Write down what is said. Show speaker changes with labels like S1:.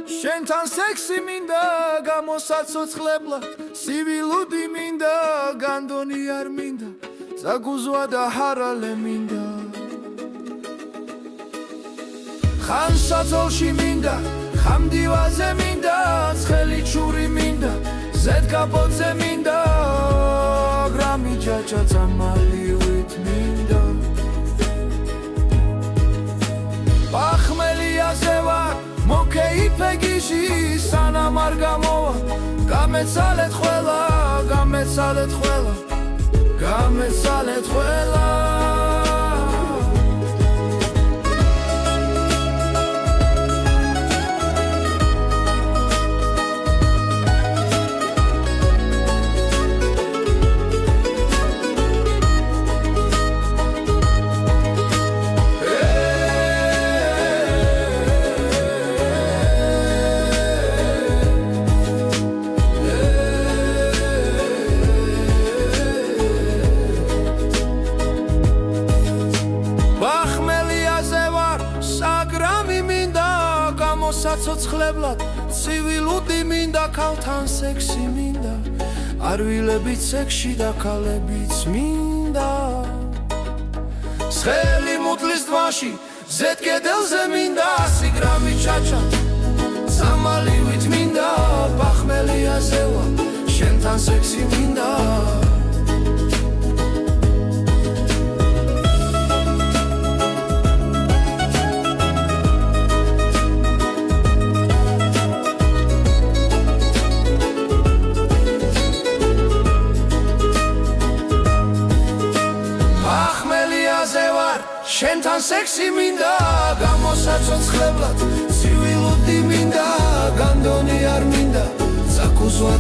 S1: შენთან სექსი მინდა გამოსაცოცხლებლად ცივილუდი მინდა განდონი არ მინდა ზაგუზვა და ჰარალე მინდა ხან საწოლში მინდა ხამდივაზე მინდა ცხელი ჩური მინდა ზედ კაპოზე მინდა გრამი ჯაჭა წამალივით მინდა ბახმელიაზე ვარ მოკეიფე გიჟი სანამ არ გამოვა გამეცალეთ ყველა გამეცალეთ ყველა გამეცალეთ ყველა საცოცხლებლად ცივილუდი მინდა ქალთან სექსი მინდა არ ვილებით სექსში და ქალებიც მინდა სხელი მუდლის დვაში ზედ კედელზე მინდა 100 გრამი ჩაჩა სამალივით მინდა ბახმელიაზე ვარ შენთან სექსი მინდა შენთან სექსი მინდა გამოსაცოცხლებლად ცივილუდი მინდა განდონი არ მინდა ზაგუზვა